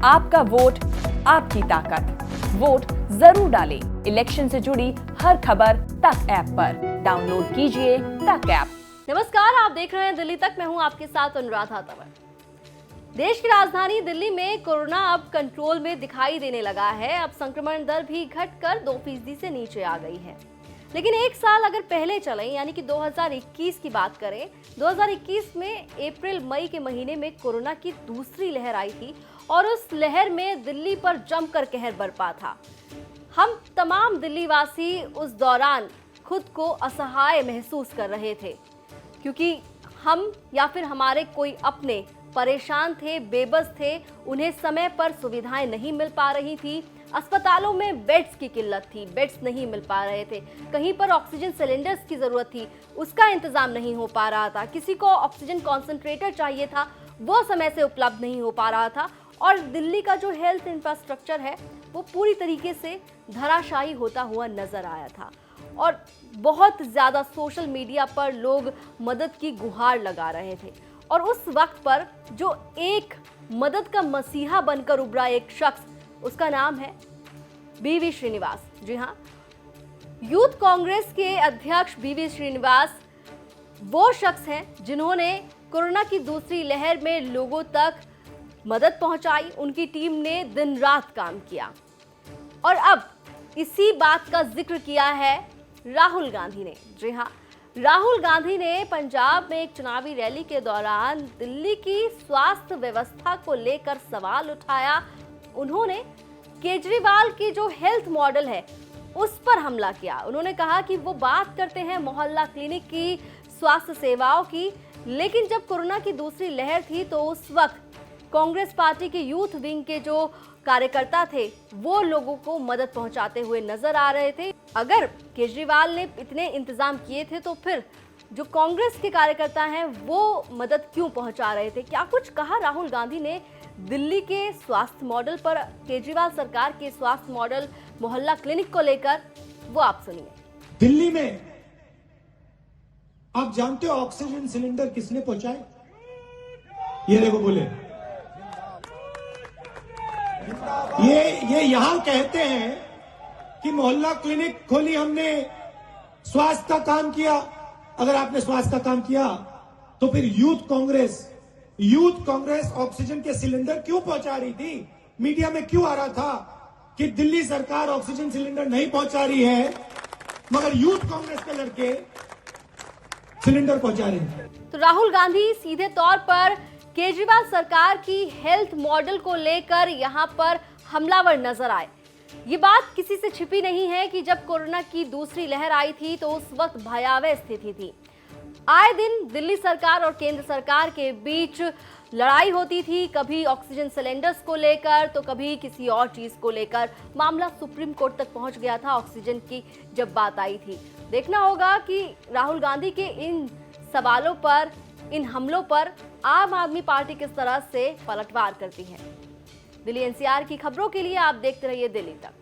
आपका वोट आपकी ताकत। वोट जरूर डालें। इलेक्शन से जुड़ी हर खबर तक ऐप पर डाउनलोड कीजिए तक ऐप। नमस्कार, आप देख रहे हैं दिल्ली तक। मैं हूं आपके साथ अनुराधा तंवर। देश की राजधानी दिल्ली में कोरोना अब कंट्रोल में दिखाई देने लगा है। अब संक्रमण दर भी घटकर 2% से नीचे आ गई है। लेकिन एक साल अगर पहले चलें, यानी कि 2021 की बात करें, 2021 में अप्रैल मई के महीने में कोरोना की दूसरी लहर आई थी और उस लहर में दिल्ली पर जमकर कहर बरपा था। हम तमाम दिल्ली वासी उस दौरान खुद को असहाय महसूस कर रहे थे, क्योंकि हम या फिर हमारे कोई अपने परेशान थे, बेबस थे। उन्हें समय पर सुविधाएं नहीं मिल पा रही थी। अस्पतालों में बेड्स की किल्लत थी, बेड्स नहीं मिल पा रहे थे। कहीं पर ऑक्सीजन सिलेंडर्स की ज़रूरत थी, उसका इंतज़ाम नहीं हो पा रहा था। किसी को ऑक्सीजन कॉन्सेंट्रेटर चाहिए था, वो समय से उपलब्ध नहीं हो पा रहा था। और दिल्ली का जो हेल्थ इंफ्रास्ट्रक्चर है वो पूरी तरीके से धराशायी होता हुआ नज़र आया था। और बहुत ज़्यादा सोशल मीडिया पर लोग मदद की गुहार लगा रहे थे। और उस वक्त पर जो एक मदद का मसीहा बनकर उभरा एक शख्स, उसका नाम है बीवी श्रीनिवास। जी हाँ, यूथ कांग्रेस के अध्यक्ष बीवी श्रीनिवास वो शख्स हैं जिन्होंने कोरोना की दूसरी लहर में लोगों तक मदद पहुंचाई। उनकी टीम ने दिन रात काम किया। और अब इसी बात का जिक्र किया है राहुल गांधी ने। जी हाँ, राहुल गांधी ने पंजाब में एक चुनावी रैली के दौरान दिल्ली की स्वास्थ्य व्यवस्था को लेकर सवाल उठाया। उन्होंने केजरीवाल की जो हेल्थ मॉडल है उस पर हमला किया। उन्होंने कहा कि वो बात करते हैं मोहल्ला क्लिनिक की, स्वास्थ्य सेवाओं की, लेकिन जब कोरोना की दूसरी लहर थी तो उस वक्त कांग्रेस पार्टी के यूथ विंग के जो कार्यकर्ता थे वो लोगों को मदद पहुंचाते हुए नजर आ रहे थे। अगर केजरीवाल ने इतने इंतजाम किए थे तो फिर जो कांग्रेस के कार्यकर्ता हैं वो मदद क्यों पहुंचा रहे थे? क्या कुछ कहा राहुल गांधी ने दिल्ली के स्वास्थ्य मॉडल पर, केजरीवाल सरकार के स्वास्थ्य मॉडल मोहल्ला क्लिनिक को लेकर, वो आप सुनिए। दिल्ली में आप जानते हो ऑक्सीजन सिलेंडर किसने पहुंचाए? ये देखो बोले, ये यहां कहते हैं कि मोहल्ला क्लिनिक खोली हमने, स्वास्थ्य का काम किया। अगर आपने स्वास्थ्य का काम किया तो फिर यूथ कांग्रेस ऑक्सीजन के सिलेंडर क्यों पहुंचा रही थी? मीडिया में क्यों आ रहा था कि दिल्ली सरकार ऑक्सीजन सिलेंडर नहीं पहुंचा रही है, मगर यूथ कांग्रेस के लड़के सिलेंडर पहुंचा रहे हैं? तो राहुल गांधी सीधे तौर पर केजरीवाल सरकार की हेल्थ मॉडल को लेकर यहां पर हमलावर नजर आए। ये बात किसी से छिपी नहीं है कि जब कोरोना की दूसरी लहर आई थी तो उस वक्त भयावह स्थिति थी। आए दिन दिल्ली सरकार और केंद्र सरकार के बीच लड़ाई होती थी, कभी ऑक्सीजन सिलेंडर्स को लेकर तो कभी किसी और चीज को लेकर। मामला सुप्रीम कोर्ट तक पहुंच गया था ऑक्सीजन की जब बात आई थी। देखना होगा कि राहुल गांधी के इन सवालों पर, इन हमलों पर आम आदमी पार्टी किस तरह से पलटवार करती है। दिल्ली एनसीआर की खबरों के लिए आप देखते रहिए दिल्ली तक।